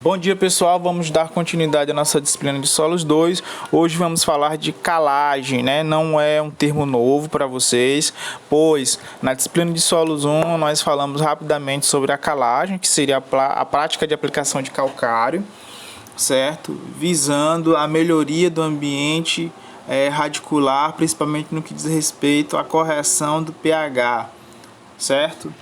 Bom dia pessoal, vamos dar continuidade à nossa disciplina de solos 2. Hoje vamos falar de calagem, né? Não é um termo novo para vocês, pois na disciplina de solos 1 nós falamos rapidamente sobre a calagem, que seria a prática de aplicação de calcário, certo? Visando a melhoria do ambiente radicular, principalmente no que diz respeito à correção do pH, certo?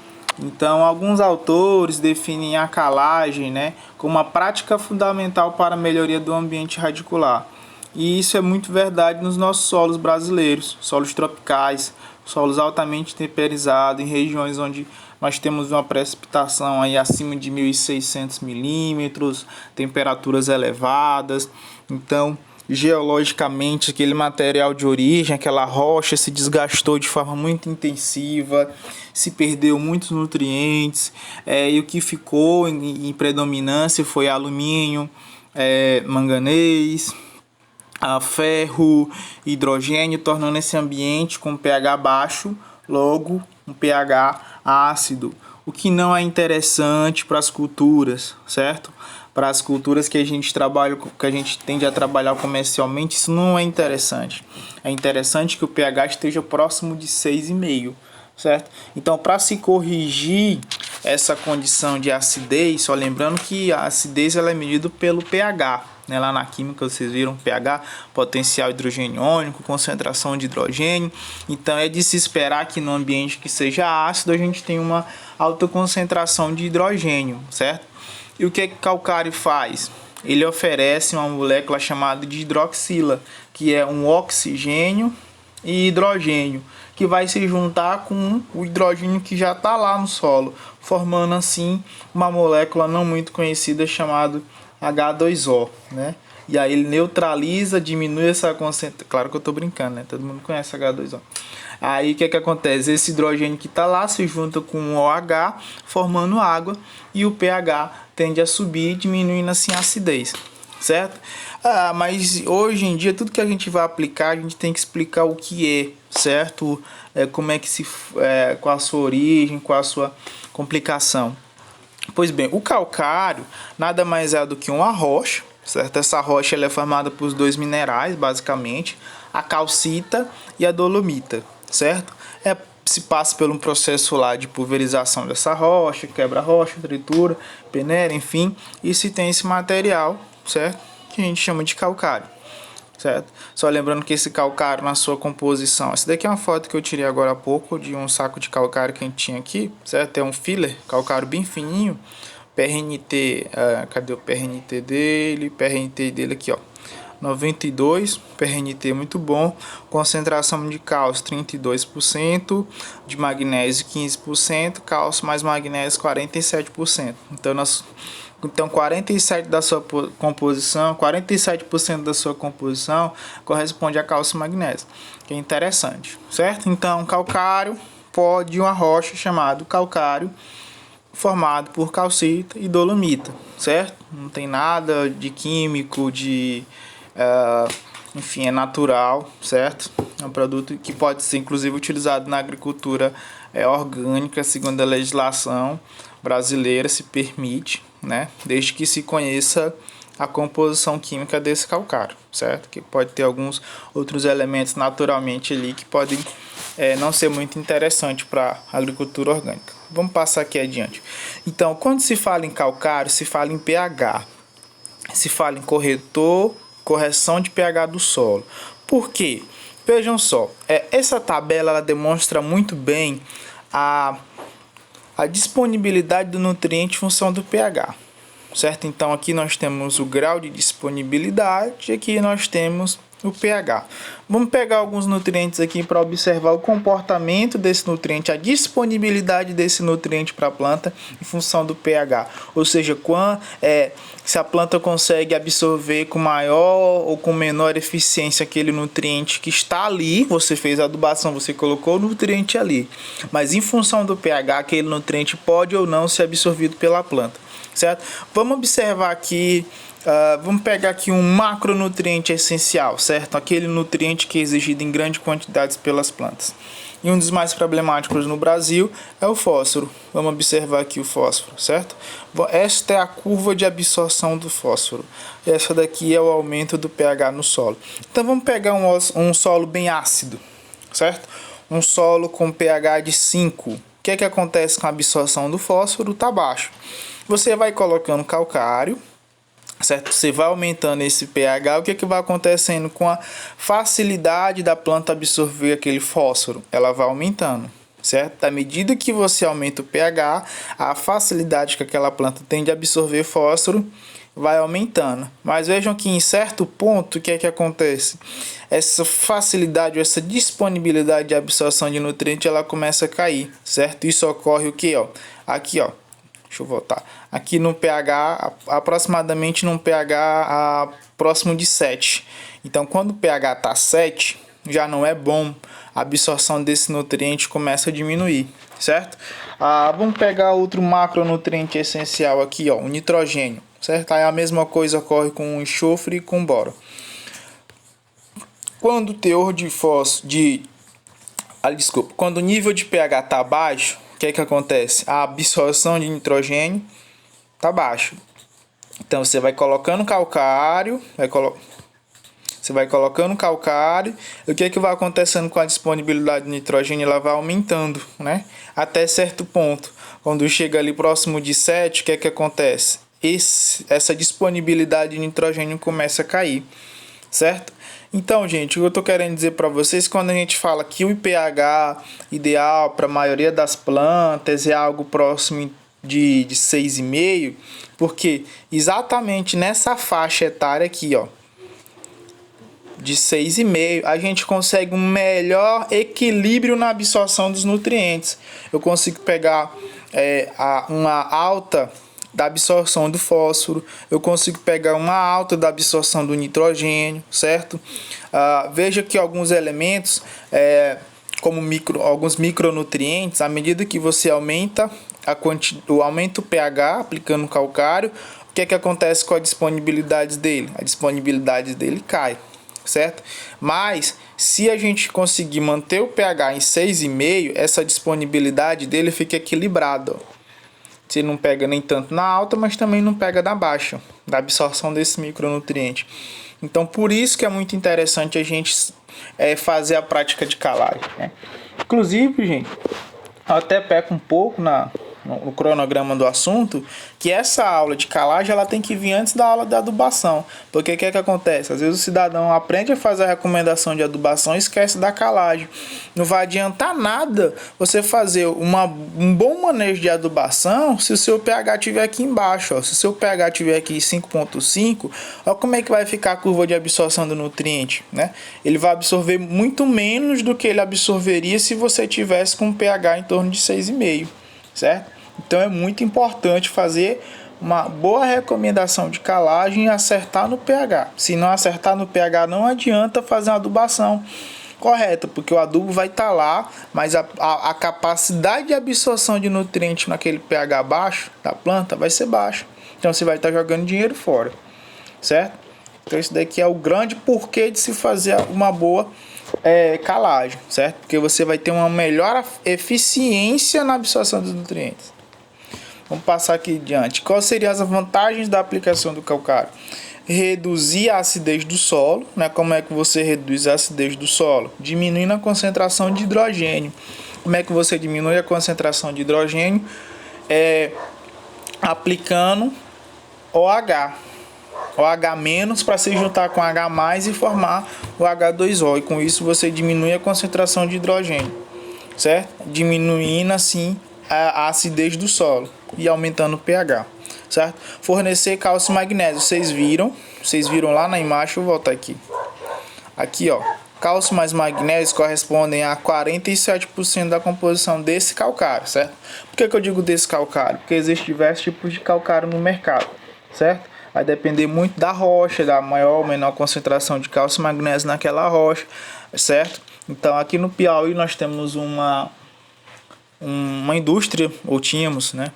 Então, alguns autores definem a calagem, né, como uma prática fundamental para a melhoria do ambiente radicular. E isso é muito verdade nos nossos solos brasileiros, solos tropicais, solos altamente temperizados, em regiões onde nós temos uma precipitação aí acima de 1.600 milímetros, temperaturas elevadas. Então, geologicamente, aquele material de origem, aquela rocha se desgastou de forma muito intensiva, se perdeu muitos nutrientes, e o que ficou em predominância foi alumínio, manganês, ferro, hidrogênio, tornando esse ambiente com pH baixo, logo um pH ácido, o que não é interessante para as culturas, certo? Para as culturas que a gente trabalha, que a gente tende a trabalhar comercialmente, isso não é interessante. É interessante que o pH esteja próximo de 6,5, certo? Então, para se corrigir essa condição de acidez, só lembrando que a acidez ela é medida pelo pH, né? Lá na química vocês viram pH, potencial hidrogeniônico, concentração de hidrogênio. Então, é de se esperar que no ambiente que seja ácido a gente tenha uma alta concentração de hidrogênio, certo? E o que o calcário faz? Ele oferece uma molécula chamada de hidroxila, que é um oxigênio e hidrogênio, que vai se juntar com o hidrogênio que já está lá no solo, formando assim uma molécula não muito conhecida chamada H2O, né? E aí ele neutraliza, diminui essa concentração. Claro que eu estou brincando, né? Todo mundo conhece H2O. Aí o que acontece? Esse hidrogênio que está lá se junta com o OH, formando água, e o pH tende a subir, diminuindo assim a acidez, certo? Mas hoje em dia tudo que a gente vai aplicar, a gente tem que explicar o que é, certo? Como é que qual a sua origem, qual a sua complicação. Pois bem, o calcário nada mais é do que uma rocha, certo? Essa rocha ela é formada por dois minerais, basicamente, a calcita e a dolomita, certo? Se passa por um processo lá de pulverização dessa rocha, quebra a rocha, tritura, peneira, enfim, e se tem esse material, certo? Que a gente chama de calcário, certo? Só lembrando que esse calcário na sua composição, essa daqui é uma foto que eu tirei agora há pouco de um saco de calcário que a gente tinha aqui, certo? É um filler, calcário bem fininho, PRNT, cadê o PRNT dele? PRNT dele aqui, ó. 92, PRNT muito bom, concentração de cálcio 32%, de magnésio 15%, cálcio mais magnésio 47%. Então 47 da sua composição, 47% da sua composição corresponde a cálcio e magnésio, que é interessante, certo? Então calcário pode uma rocha chamada calcário, formado por calcita e dolomita, certo? Não tem nada de químico, enfim, é natural, certo? É um produto que pode ser inclusive utilizado na agricultura orgânica, segundo a legislação brasileira se permite, né? Desde que se conheça a composição química desse calcário, certo? Que pode ter alguns outros elementos naturalmente ali que podem não ser muito interessante para a agricultura orgânica. Vamos passar aqui adiante. Então, quando se fala em calcário, se fala em pH, se fala em correção de pH do solo. Por quê? Vejam só, essa tabela ela demonstra muito bem a disponibilidade do nutriente em função do pH, certo? Então aqui nós temos o grau de disponibilidade, aqui nós temos o pH. Vamos pegar alguns nutrientes aqui para observar o comportamento desse nutriente, a disponibilidade desse nutriente para a planta em função do pH. Ou seja, se a planta consegue absorver com maior ou com menor eficiência aquele nutriente que está ali, você fez a adubação, você colocou o nutriente ali, mas em função do pH, aquele nutriente pode ou não ser absorvido pela planta, certo? Vamos observar aqui. Vamos pegar aqui um macronutriente essencial, certo? Aquele nutriente que é exigido em grandes quantidades pelas plantas. E um dos mais problemáticos no Brasil é o fósforo. Vamos observar aqui o fósforo, certo? Esta é a curva de absorção do fósforo. Essa daqui é o aumento do pH no solo. Então vamos pegar um solo bem ácido, certo? Um solo com pH de 5. O que é que acontece com a absorção do fósforo? Está baixo. Você vai colocando calcário, certo? Você vai aumentando esse pH, o que é que vai acontecendo com a facilidade da planta absorver aquele fósforo? Ela vai aumentando, certo? À medida que você aumenta o pH, a facilidade que aquela planta tem de absorver fósforo vai aumentando. Mas vejam que em certo ponto, o que é que acontece? Essa facilidade, essa disponibilidade de absorção de nutrientes, ela começa a cair, certo? Isso ocorre o que, ó? Aqui, ó. Deixa eu voltar. Aqui no pH, aproximadamente num pH próximo de 7. Então, quando o pH está 7, já não é bom. A absorção desse nutriente começa a diminuir, certo? Vamos pegar outro macronutriente essencial aqui, ó, o nitrogênio, certo? Aí a mesma coisa ocorre com o enxofre e com o boro. Quando o teor de quando o nível de pH está baixo, o que é que acontece? A absorção de nitrogênio está baixa. Então você vai colocando calcário, você vai colocando calcário, e o que é que vai acontecendo com a disponibilidade de nitrogênio? Ela vai aumentando, né? Até certo ponto. Quando chega ali próximo de 7, o que é que acontece? Essa disponibilidade de nitrogênio começa a cair, certo? Então, gente, o que eu estou querendo dizer para vocês, quando a gente fala que o pH ideal para a maioria das plantas é algo próximo de 6,5, porque exatamente nessa faixa etária aqui, ó, de 6,5, a gente consegue um melhor equilíbrio na absorção dos nutrientes. Eu consigo pegar uma alta da absorção do fósforo, eu consigo pegar uma alta da absorção do nitrogênio, certo? Veja que alguns elementos, como alguns micronutrientes, à medida que você aumenta o pH aplicando calcário, o que é que acontece com a disponibilidade dele? A disponibilidade dele cai, certo? Mas se a gente conseguir manter o pH em 6,5, essa disponibilidade dele fica equilibrada. Você não pega nem tanto na alta, mas também não pega na baixa, da absorção desse micronutriente. Então, por isso que é muito interessante a gente fazer a prática de calagem, né? Inclusive, gente, eu até peco um pouco no cronograma do assunto, que essa aula de calagem ela tem que vir antes da aula de adubação. Porque o que é que acontece? Às vezes o cidadão aprende a fazer a recomendação de adubação e esquece da calagem. Não vai adiantar nada você fazer um bom manejo de adubação se o seu pH estiver aqui embaixo. Ó. Se o seu pH estiver aqui em 5,5, olha como é que vai ficar a curva de absorção do nutriente, né? Ele vai absorver muito menos do que ele absorveria se você tivesse com um pH em torno de 6,5, certo? Então é muito importante fazer uma boa recomendação de calagem e acertar no pH. Se não acertar no pH, não adianta fazer uma adubação correta, porque o adubo vai estar lá, mas a capacidade de absorção de nutrientes naquele pH baixo da planta vai ser baixa. Então você vai estar jogando dinheiro fora, certo? Então esse daqui é o grande porquê de se fazer uma boa calagem, certo? Porque você vai ter uma melhor eficiência na absorção dos nutrientes. Vamos passar aqui adiante. Quais seriam as vantagens da aplicação do calcário? Reduzir a acidez do solo, né? Como é que você reduz a acidez do solo? Diminuindo a concentração de hidrogênio. Como é que você diminui a concentração de hidrogênio? Aplicando OH. OH- para se juntar com H+ e formar o H2O. E com isso você diminui a concentração de hidrogênio, certo? Diminuindo assim a acidez do solo e aumentando o pH, certo? Fornecer cálcio e magnésio. Vocês viram lá na imagem, deixa eu voltar aqui. Aqui, ó, cálcio mais magnésio correspondem a 47% da composição desse calcário, certo? Por que eu digo desse calcário? Porque existem diversos tipos de calcário no mercado, certo? Vai depender muito da rocha, da maior ou menor concentração de cálcio e magnésio naquela rocha, certo? Então aqui no Piauí nós temos uma indústria, ou tínhamos, né?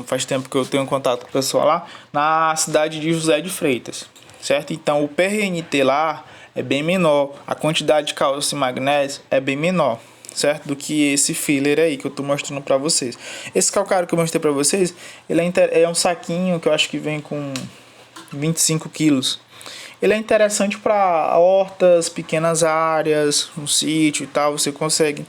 Faz tempo que eu tenho contato com o pessoal lá, na cidade de José de Freitas, certo? Então o PRNT lá é bem menor, a quantidade de cálcio e magnésio é bem menor, certo? Do que esse filler aí que eu tô mostrando para vocês. Esse calcário que eu mostrei para vocês, ele é um saquinho que eu acho que vem com 25 quilos. Ele é interessante para hortas, pequenas áreas, um sítio e tal. Você consegue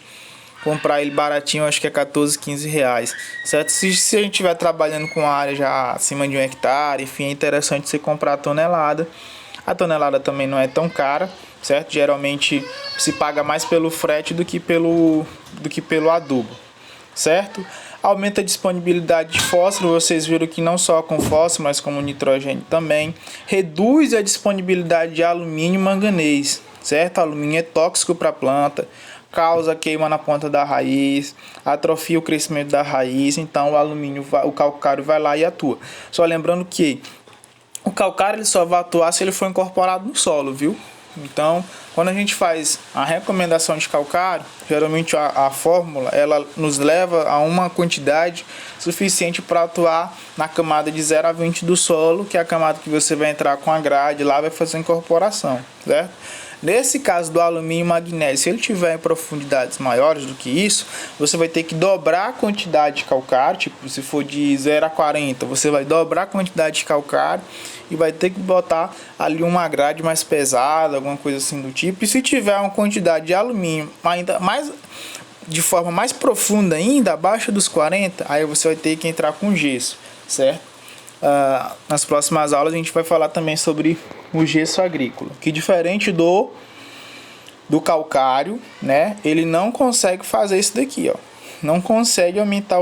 comprar ele baratinho, acho que é 14, 15 reais, certo? Se a gente estiver trabalhando com área já acima de 1 hectare, enfim, é interessante você comprar a tonelada. A tonelada também não é tão cara, certo? Geralmente se paga mais pelo frete do que pelo adubo, certo? Aumenta a disponibilidade de fósforo, vocês viram que não só com fósforo, mas como nitrogênio também. Reduz a disponibilidade de alumínio e manganês, certo? Alumínio é tóxico para a planta, causa queima na ponta da raiz, atrofia o crescimento da raiz, então o calcário vai lá e atua. Só lembrando que o calcário ele só vai atuar se ele for incorporado no solo, viu? Então, quando a gente faz a recomendação de calcário, geralmente a fórmula ela nos leva a uma quantidade suficiente para atuar na camada de 0 a 20 do solo, que é a camada que você vai entrar com a grade lá, vai fazer a incorporação, certo? Nesse caso do alumínio e magnésio, se ele tiver em profundidades maiores do que isso, você vai ter que dobrar a quantidade de calcário, tipo, se for de 0 a 40, você vai dobrar a quantidade de calcário e vai ter que botar ali uma grade mais pesada, alguma coisa assim do tipo. E se tiver uma quantidade de alumínio ainda mais de forma mais profunda ainda, abaixo dos 40, aí você vai ter que entrar com gesso, certo? Nas próximas aulas a gente vai falar também sobre o gesso agrícola, que diferente do calcário, né? Ele não consegue fazer isso daqui, ó. Não consegue aumentar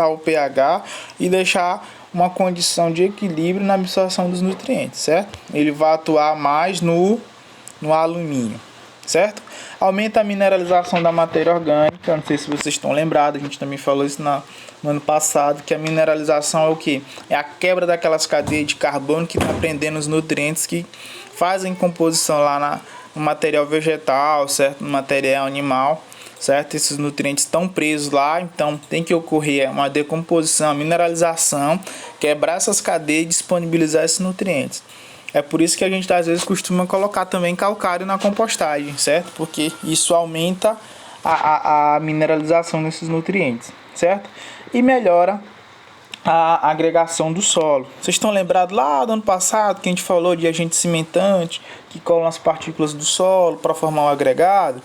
o pH e deixar uma condição de equilíbrio na absorção dos nutrientes, certo? Ele vai atuar mais no alumínio, certo? Aumenta a mineralização da matéria orgânica. Não sei se vocês estão lembrados, a gente também falou isso no ano passado, que a mineralização é o que? É a quebra daquelas cadeias de carbono que está prendendo os nutrientes que fazem composição lá no material vegetal, certo? No material animal, certo? Esses nutrientes estão presos lá, então tem que ocorrer uma decomposição, a mineralização, quebrar essas cadeias e disponibilizar esses nutrientes. É por isso que a gente às vezes costuma colocar também calcário na compostagem, certo? Porque isso aumenta a mineralização desses nutrientes, certo? E melhora a agregação do solo. Vocês estão lembrados lá do ano passado que a gente falou de agente cimentante que colam as partículas do solo para formar um agregado?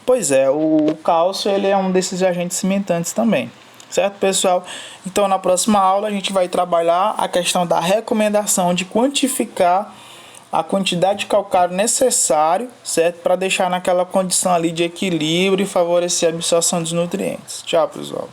Pois é, o cálcio ele é um desses agentes cimentantes também. Certo, pessoal? Então, na próxima aula, a gente vai trabalhar a questão da recomendação de quantificar a quantidade de calcário necessário, certo? Para deixar naquela condição ali de equilíbrio e favorecer a absorção dos nutrientes. Tchau, pessoal.